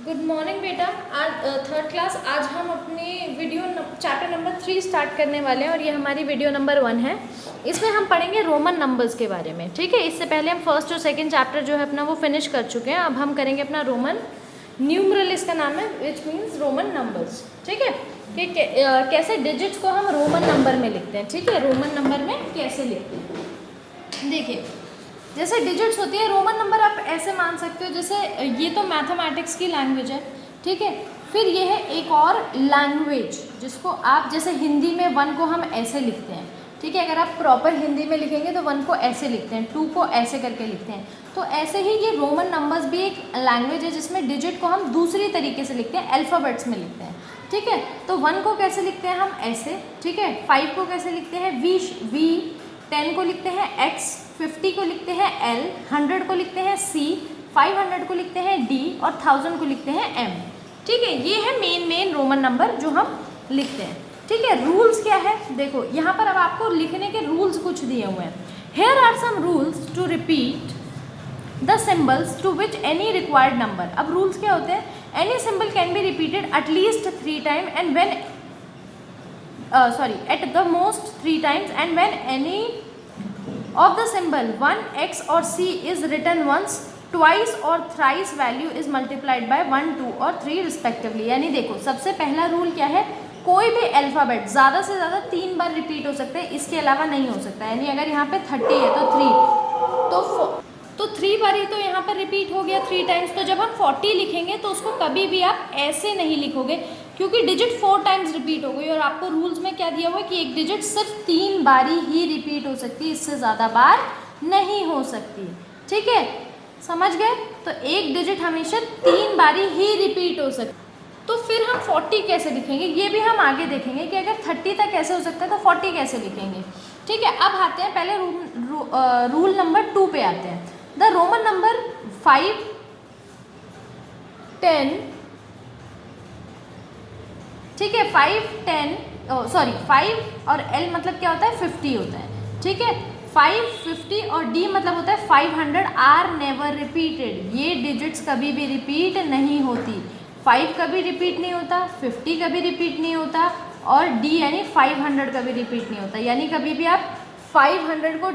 Good morning बेटा। आज third class. आज हम अपने चैप्टर नंबर 3 स्टार्ट करने वाले हैं और ये हमारी वीडियो नंबर 1 है। इसमें हम पढ़ेंगे रोमन नंबर्स के बारे में। ठीक है, इससे पहले हम फर्स्ट और सेकंड चैप्टर जो है अपना वो फिनिश कर चुके हैं। अब हम करेंगे अपना रोमन न्यूमरल, इसका नाम है, विच मीन्स रोमन नंबर्स। ठीक है, कि कैसे डिजिट्स को हम रोमन नंबर में लिखते हैं। ठीक है, रोमन नंबर में कैसे लिखते हैं। देखिए, जैसे डिजिट्स होती है, रोमन नंबर आप ऐसे मान सकते हो, जैसे ये तो मैथमेटिक्स की लैंग्वेज है। ठीक है, फिर ये है एक और लैंग्वेज जिसको आप, जैसे हिंदी में 1 को हम ऐसे लिखते हैं। ठीक है, अगर आप प्रॉपर हिंदी में लिखेंगे तो 1 को ऐसे लिखते हैं, 2 को ऐसे करके लिखते हैं। तो ऐसे ही ये रोमन नंबर्स भी एक लैंग्वेज है जिसमें डिजिट को हम दूसरी तरीके से लिखते हैं, अल्फ़ाबेट्स में लिखते हैं। ठीक है, तो 1 को कैसे लिखते हैं हम ऐसे। ठीक है, 5 को कैसे लिखते हैं वी, 10 को लिखते हैं X, 50 को लिखते हैं L, 100 को लिखते हैं C, 500 को लिखते हैं D और 1000 को लिखते हैं M। ठीक है, ये है मेन रोमन नंबर जो हम लिखते हैं। ठीक है, रूल्स क्या है, देखो यहाँ पर अब आपको लिखने के रूल्स कुछ दिए हुए हैं। Here are some rules to repeat the symbols to which any required number। अब रूल्स क्या होते हैं, any symbol can be repeated at least 3 times and when at the most 3 times, and when any of the symbol 1, X or C is written once, twice or thrice value is multiplied by 1, 2 और 3 respectively। यानी देखो, सबसे पहला rule क्या है, कोई भी alphabet ज़्यादा से ज़्यादा 3 बार रिपीट हो सकते हैं, इसके अलावा नहीं हो सकता। यानी अगर यहाँ पे 30 है तो 3 तो 3 बार ही तो यहाँ पर रिपीट हो गया 3 टाइम्स। तो जब हम 40 लिखेंगे तो उसको कभी भी आप ऐसे नहीं लिखोगे, क्योंकि डिजिट 4 टाइम्स रिपीट हो गई और आपको रूल्स में क्या दिया हुआ है कि एक डिजिट सिर्फ 3 बारी ही रिपीट हो सकती है, इससे ज़्यादा बार नहीं हो सकती। ठीक है, समझ गए। तो एक डिजिट हमेशा 3 बारी ही रिपीट हो सकती। तो फिर हम 40 कैसे लिखेंगे, ये भी हम आगे देखेंगे कि अगर 30 तक कैसे हो सकता है तो 40 कैसे लिखेंगे। ठीक है, अब आते हैं पहले रूल नंबर 2 पे आते हैं। द रोमन नंबर 5, 10, ठीक है, 5 और L मतलब क्या होता है, 50 होता है। ठीक है, 5, 50 और D मतलब होता है 500 आर नेवर रिपीटेड। ये डिजिट्स कभी भी रिपीट नहीं होती। 5 कभी रिपीट नहीं होता, 50 कभी रिपीट नहीं होता और D यानी 500 कभी रिपीट नहीं होता। यानी कभी भी आप 500 को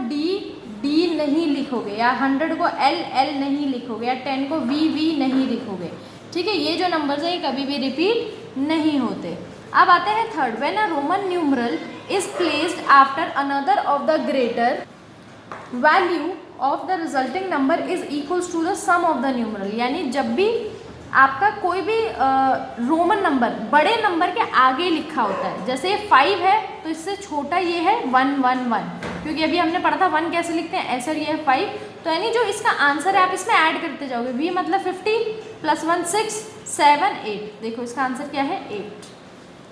D नहीं लिखोगे, या 100 को L नहीं लिखोगे, या 10 को V नहीं लिखोगे। ठीक है, ये जो नंबर्स है ये कभी भी रिपीट नहीं होते। अब आते हैं third, when a Roman numeral is placed after another of the greater value of the resulting number is equals to the sum of the numeral. यानी जब भी आपका कोई भी रोमन नंबर बड़े नंबर के आगे लिखा होता है, जैसे 5 है तो इससे छोटा ये है 1, 1, 1, क्योंकि अभी हमने पढ़ा था 1 कैसे लिखते हैं, ऐसा ये है 5। तो यानी जो इसका आंसर है आप इसमें ऐड करते जाओगे। V मतलब 50 + 1 6, 7, 8। देखो इसका आंसर क्या है, 8।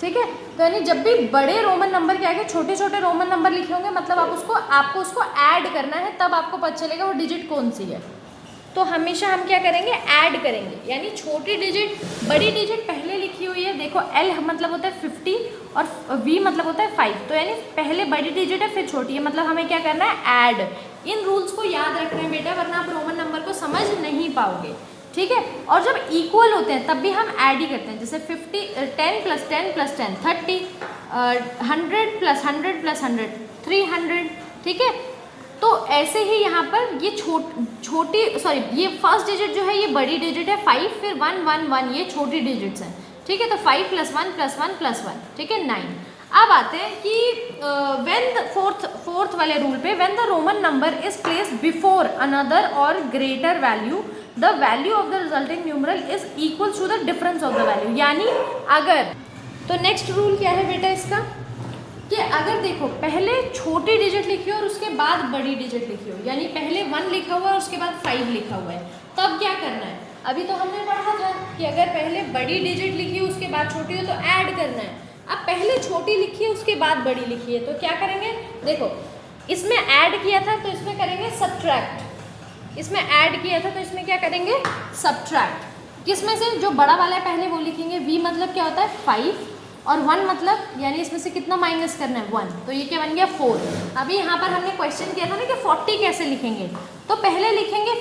ठीक है, तो यानी जब भी बड़े रोमन नंबर के आगे छोटे छोटे रोमन नंबर लिखे होंगे, मतलब आपको उसको ऐड करना है, तब आपको पता चलेगा वो डिजिट कौन सी है। तो हमेशा हम क्या करेंगे, ऐड करेंगे। यानी छोटी डिजिट बड़ी डिजिट पहले लिखी हुई है, देखो L मतलब होता है 50 और V मतलब होता है 5। तो यानी पहले बड़ी डिजिट है फिर छोटी है, मतलब हमें क्या करना है, ऐड। इन रूल्स को याद रखना है बेटा, वरना आप रोमन नंबर को समझ नहीं पाओगे। ठीक है, और जब इक्वल होते हैं तब भी हम ऐड ही करते हैं। जैसे 10 + 10 + 10 30, 100 + 100 + 100 300। ठीक है, तो ऐसे ही यहाँ पर ये ये फर्स्ट डिजिट जो है ये बड़ी डिजिट है 5, फिर 1, 1, 1 ये छोटी डिजिट्स हैं। ठीक है, तो 5 + 1 + 1 + 1, ठीक है, 9। अब आते हैं कि व्हेन द फोर्थ वाले रूल पे, when the Roman number is placed before another और greater value, the value of the resulting numeral is equal to the difference of the value. यानी अगर, तो नेक्स्ट रूल क्या है बेटा इसका, कि अगर देखो पहले छोटी डिजिट लिखी हो और उसके बाद बड़ी डिजिट लिखी हो, यानी पहले 1 लिखा हुआ है और उसके बाद 5 लिखा हुआ है, तब क्या करना है। अभी तो हमने पढ़ा था कि अगर पहले बड़ी डिजिट लिखी हो उसके बाद छोटी हो तो ऐड करना है। अब पहले छोटी लिखी है उसके बाद बड़ी लिखी है, तो क्या करेंगे, देखो इसमें ऐड किया था तो इसमें करेंगे सब्ट्रैक्ट। इसमें ऐड किया था तो इसमें क्या करेंगे, सब्ट्रैक्ट। किसमें से, जो बड़ा वाला है पहले वो लिखेंगे। V मतलब क्या होता है 5 और 1 मतलब, यानी इसमें से कितना माइनस करना है, 1। तो ये क्या बन गया 4। अभी यहाँ पर हमने क्वेश्चन किया था ना कि 40 कैसे लिखेंगे, तो पहले लिखेंगे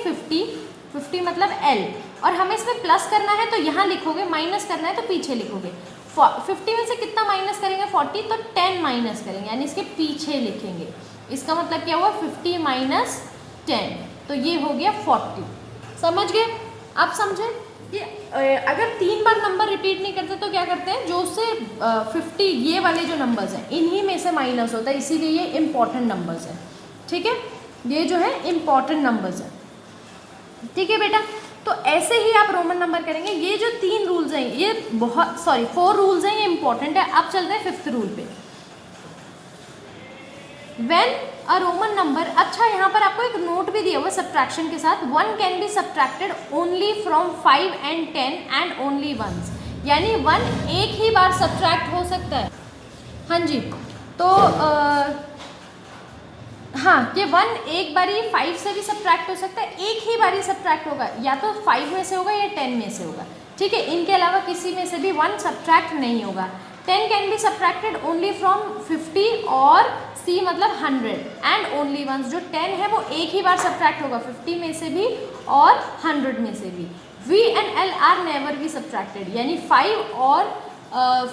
50 मतलब L, और हमें इसमें प्लस करना है तो यहाँ लिखोगे, माइनस करना है तो पीछे लिखोगे। 50 में से कितना माइनस करेंगे 40, तो 10 माइनस करेंगे, यानी इसके पीछे लिखेंगे। इसका मतलब क्या हुआ 50 माइनस 10, तो ये हो गया 40। समझ गए? आप समझे कि अगर 3 बार नंबर रिपीट नहीं करते तो क्या करते हैं, जो उससे 50 ये वाले जो नंबर्स हैं इन्हीं में से माइनस होता है, इसीलिए ये इम्पॉर्टेंट नंबर्स हैं। ठीक है, ये जो है इम्पॉर्टेंट नंबर्स हैं। ठीक है बेटा, तो ऐसे ही आप रोमन नंबर करेंगे। ये जो 3 रूल्स हैं, ये 4 रूल्स हैं, ये इंपॉर्टेंट है। अब चलते हैं 5th रूल पे। व्हेन अ रोमन नंबर, अच्छा यहाँ पर आपको एक नोट भी दिया हुआ है सब्ट्रैक्शन के साथ, 1 can be subtracted only from 5 and 10 and only once, यानी 1 एक ही बार सब्ट्रैक्ट हो सकता है। हाँ जी, तो हाँ, कि 1 एक बारी 5 से भी सब्ट्रैक्ट हो सकता है, एक ही बारी सब्ट्रैक्ट होगा, या तो 5 में से होगा या 10 में से होगा। ठीक है, इनके अलावा किसी में से भी 1 सब्ट्रैक्ट नहीं होगा। 10 can be subtracted only from 50 और C मतलब 100 एंड ओनली वंस, जो 10 है वो एक ही बार सब्ट्रैक्ट होगा 50 में से भी और 100 में से भी। V and L are never be subtracted, यानी 5 और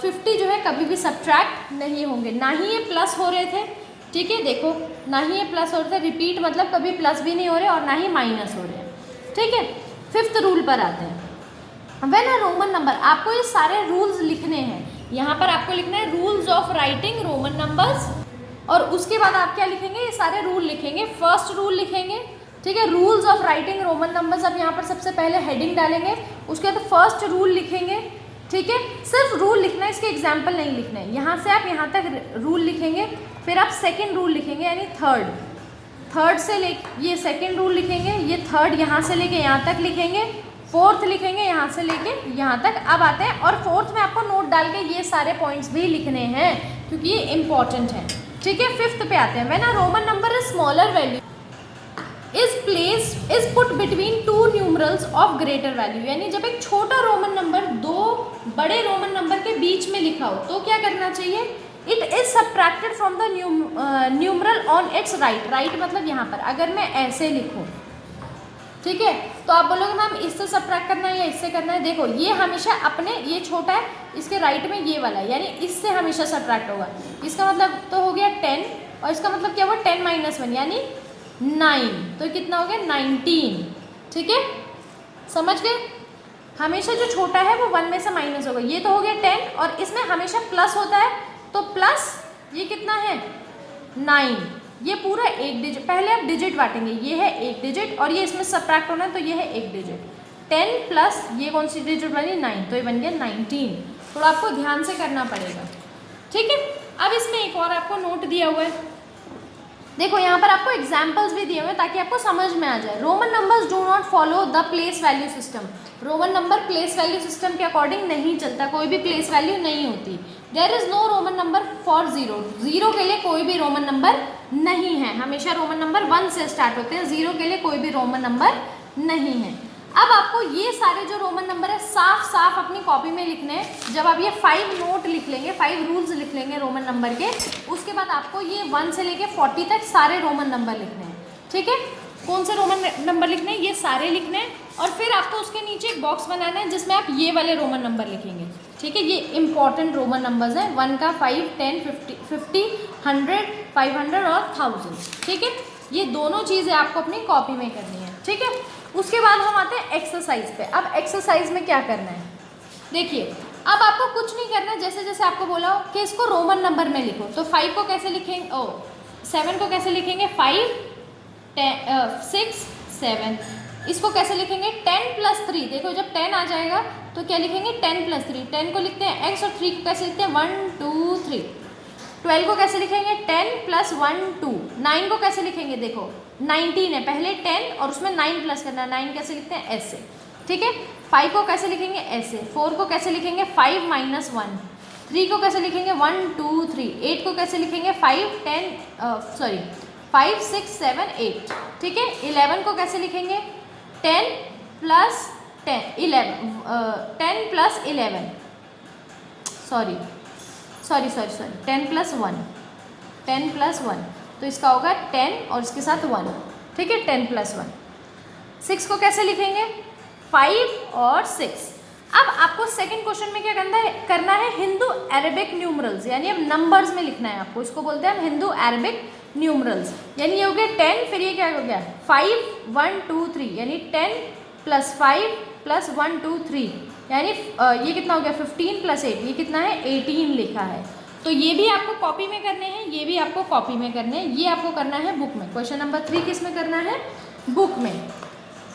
50 जो है कभी भी सब्ट्रैक्ट नहीं होंगे। ना ही ये प्लस हो रहे थे, ठीक है, देखो ना ही ये प्लस हो रहे थे, रिपीट मतलब कभी प्लस भी नहीं हो रहे और ना ही माइनस हो रहे हैं। ठीक है, 5th रूल पर आते हैं। व्हेन अ रोमन नंबर, आपको ये सारे रूल्स लिखने हैं, यहाँ पर आपको लिखना है rules of writing Roman numbers, और उसके बाद आप क्या लिखेंगे, ये सारे रूल लिखेंगे। फर्स्ट रूल लिखेंगे, ठीक है, rules of writing Roman numbers. अब यहाँ पर सबसे पहले हेडिंग डालेंगे, उसके बाद फर्स्ट रूल लिखेंगे। ठीक है, सिर्फ रूल लिखना है, इसके एग्जाम्पल नहीं लिखना है। यहाँ से आप यहाँ तक रूल लिखेंगे, फिर आप सेकेंड रूल लिखेंगे, यानी थर्ड से ले ये सेकेंड रूल लिखेंगे, ये थर्ड यहाँ से लेके यहाँ तक लिखेंगे, फोर्थ लिखेंगे यहाँ से लेके यहाँ तक। अब आते हैं, और फोर्थ में आपको नोट डाल के ये सारे पॉइंट्स भी लिखने हैं क्योंकि ये इंपॉर्टेंट है। ठीक है, 5th पे आते हैं। When a Roman number is smaller value is put between 2 numerals of greater value, यानी जब एक छोटा रोमन नंबर 2 बड़े रोमन नंबर के बीच में लिखा हो तो क्या करना चाहिए, it is subtracted from the numeral on it's right. Right मतलब यहाँ पर अगर मैं ऐसे लिखूँ, ठीक है, तो आप बोलोगे मैम इससे सब्ट्रैक्ट करना है या इससे करना है। देखो ये हमेशा अपने, ये छोटा है, इसके राइट में ये वाला है, यानी इससे हमेशा सब्ट्रैक्ट होगा। इसका मतलब तो हो गया 10, और इसका मतलब क्या हुआ 10 - 1 यानी 9, तो कितना हो गया 19। ठीक है, समझ गए? हमेशा जो छोटा है वो 1 में से माइनस होगा। ये तो हो गया 10, और इसमें हमेशा प्लस होता है, तो प्लस ये कितना है 9। ये पूरा एक डिजिट, पहले आप डिजिट बांटेंगे, ये है एक डिजिट और ये इसमें सब्ट्रैक्ट होना है तो ये है एक डिजिट। 10 प्लस ये कौन सी डिजिट बनी 9, तो ये बन गया 19। थोड़ा आपको ध्यान से करना पड़ेगा। ठीक है, अब इसमें एक और आपको नोट दिया हुआ है, देखो यहाँ पर आपको एग्जाम्पल्स भी दिए हुए हैं ताकि आपको समझ में आ जाए। Roman numbers do not follow the place value system. Roman number place value system के अकॉर्डिंग नहीं चलता, कोई भी प्लेस वैल्यू नहीं होती। There is no Roman number for 0, 0 के लिए कोई भी रोमन नंबर नहीं है। हमेशा रोमन नंबर 1 से स्टार्ट होते हैं, 0 के लिए कोई भी रोमन नंबर नहीं है। अब आपको ये सारे जो रोमन नंबर है साफ साफ अपनी कॉपी में लिखने हैं। जब आप ये 5 नोट लिख लेंगे, 5 रूल्स लिख लेंगे रोमन नंबर के, उसके बाद आपको ये 1 से लेके 40 तक सारे रोमन नंबर लिखने हैं। ठीक है, कौन से रोमन नंबर लिखने हैं, ये सारे लिखने हैं, और फिर आपको उसके नीचे एक बॉक्स बनाना है जिसमें आप ये वाले रोमन नंबर लिखेंगे। ठीक है, ये इंपॉर्टेंट रोमन नंबर्स हैं, 1 का 5, 10, 50, 100, 500 और 1000। ठीक है, ये दोनों चीज़ें आपको अपनी कॉपी में करनी है। ठीक है, उसके बाद हम आते हैं एक्सरसाइज पे। अब एक्सरसाइज में क्या करना है, देखिए अब आपको कुछ नहीं करना, जैसे जैसे आपको बोला हो कि इसको रोमन नंबर में लिखो, तो 5 को कैसे लिखेंगे, 7 को कैसे लिखेंगे 5, 6, 7। इसको कैसे लिखेंगे 10 + 3। देखो जब 10 आ जाएगा तो क्या लिखेंगे 10 + 3। 10 को लिखते हैं x, और 3 को कैसे लिखते हैं 1, 2, 3। 12 को कैसे लिखेंगे 10 + 1, 2। 9 को कैसे लिखेंगे, देखो 19 है, पहले 10 और उसमें 9 प्लस करना है, 9 कैसे लिखते हैं ऐसे। ठीक है, 5 को कैसे लिखेंगे ऐसे, 4 को कैसे लिखेंगे 5 - 1, 3 को कैसे लिखेंगे 1, 2, 3, 8 को कैसे लिखेंगे 5, 6, 7, 8। ठीक है, 11 को कैसे लिखेंगे 10 + 10, 11, 10 + 11, सॉरी 10 + 1, 10 + 1, तो इसका होगा 10 और इसके साथ 1। ठीक है, 10 + 1। 6 को कैसे लिखेंगे 5 और 6। अब आपको सेकंड क्वेश्चन में क्या करना है हिंदू अरेबिक न्यूमरल्स, यानी अब नंबर्स में लिखना है आपको, इसको बोलते हैं हम हिंदू अरेबिक न्यूमरल्स। यानी ये हो गया 10, फिर ये क्या हो गया 5 1 2 3, यानी 10 + 5 + 1 2 3, यानी ये कितना हो गया 15 + 8, ये कितना है 18 लिखा है। तो ये भी आपको कॉपी में करने हैं, ये भी आपको कॉपी में करने हैं, ये आपको करना है बुक में। क्वेश्चन नंबर 3 किस में करना है? बुक में।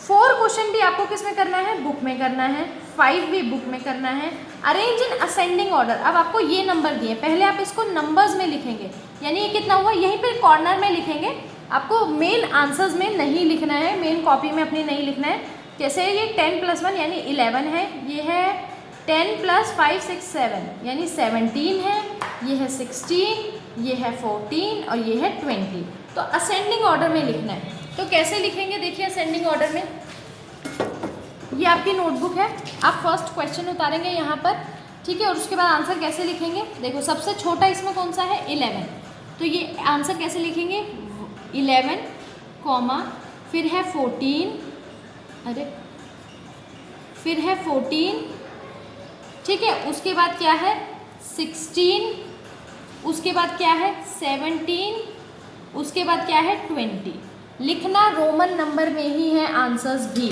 4 क्वेश्चन भी आपको किस में करना है? बुक में करना है। 5 भी बुक में करना है। Arrange in ascending order. अब आपको ये नंबर दिए, पहले आप इसको नंबर्स में लिखेंगे, यानी ये कितना हुआ यहीं पे कॉर्नर में लिखेंगे, आपको मेन आंसर्स में नहीं लिखना है, मेन कॉपी में अपनी नहीं लिखना है। जैसे ये 10 + 1 यानी 11 है, ये है 10 + 5 6 7 यानी 17 है, ये है 16, ये है 14 और ये है 20। तो असेंडिंग ऑर्डर में लिखना है। तो कैसे लिखेंगे देखिए असेंडिंग ऑर्डर में, ये आपकी नोटबुक है, आप फर्स्ट क्वेश्चन उतारेंगे यहाँ पर, ठीक है, और उसके बाद आंसर कैसे लिखेंगे। देखो सबसे छोटा इसमें कौन सा है 11, तो ये आंसर कैसे लिखेंगे 11, कॉमा फिर है 14, अरे फिर है 14, ठीक है, उसके बाद क्या है 16, उसके बाद क्या है 17, उसके बाद क्या है 20। लिखना रोमन नंबर में ही है आंसर्स भी,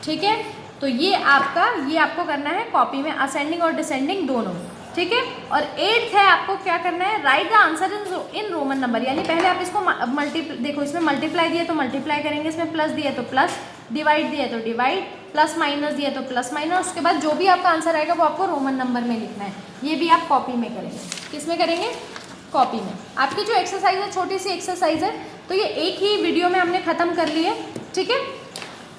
ठीक है। तो ये आपको करना है कॉपी में, असेंडिंग और डिसेंडिंग दोनों, ठीक है। और 8th है आपको क्या करना है, right the answer in Roman number, यानी पहले आप इसको देखो इसमें मल्टीप्लाई दिया तो मल्टीप्लाई करेंगे, इसमें प्लस दिया तो प्लस, डिवाइड दिया तो डिवाइड, प्लस माइनस दिया तो प्लस माइनस, उसके बाद जो भी आपका आंसर आएगा वो आपको रोमन नंबर में लिखना है। ये भी आप कॉपी में करेंगे। किस में करेंगे? कॉपी में। आपकी जो एक्सरसाइज है छोटी सी एक्सरसाइज है, तो ये एक ही वीडियो में हमने ख़त्म कर ली है, ठीक है।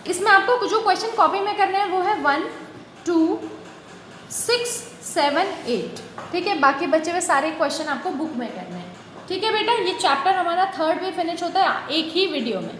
इसमें आपको जो क्वेश्चन कॉपी में करने हैं वो है 1 2 6 7 8, ठीक है। बाकी बचे हुए सारे क्वेश्चन आपको बुक में करने हैं, ठीक है बेटा। ये चैप्टर हमारा 3rd भी फिनिश होता है एक ही वीडियो में।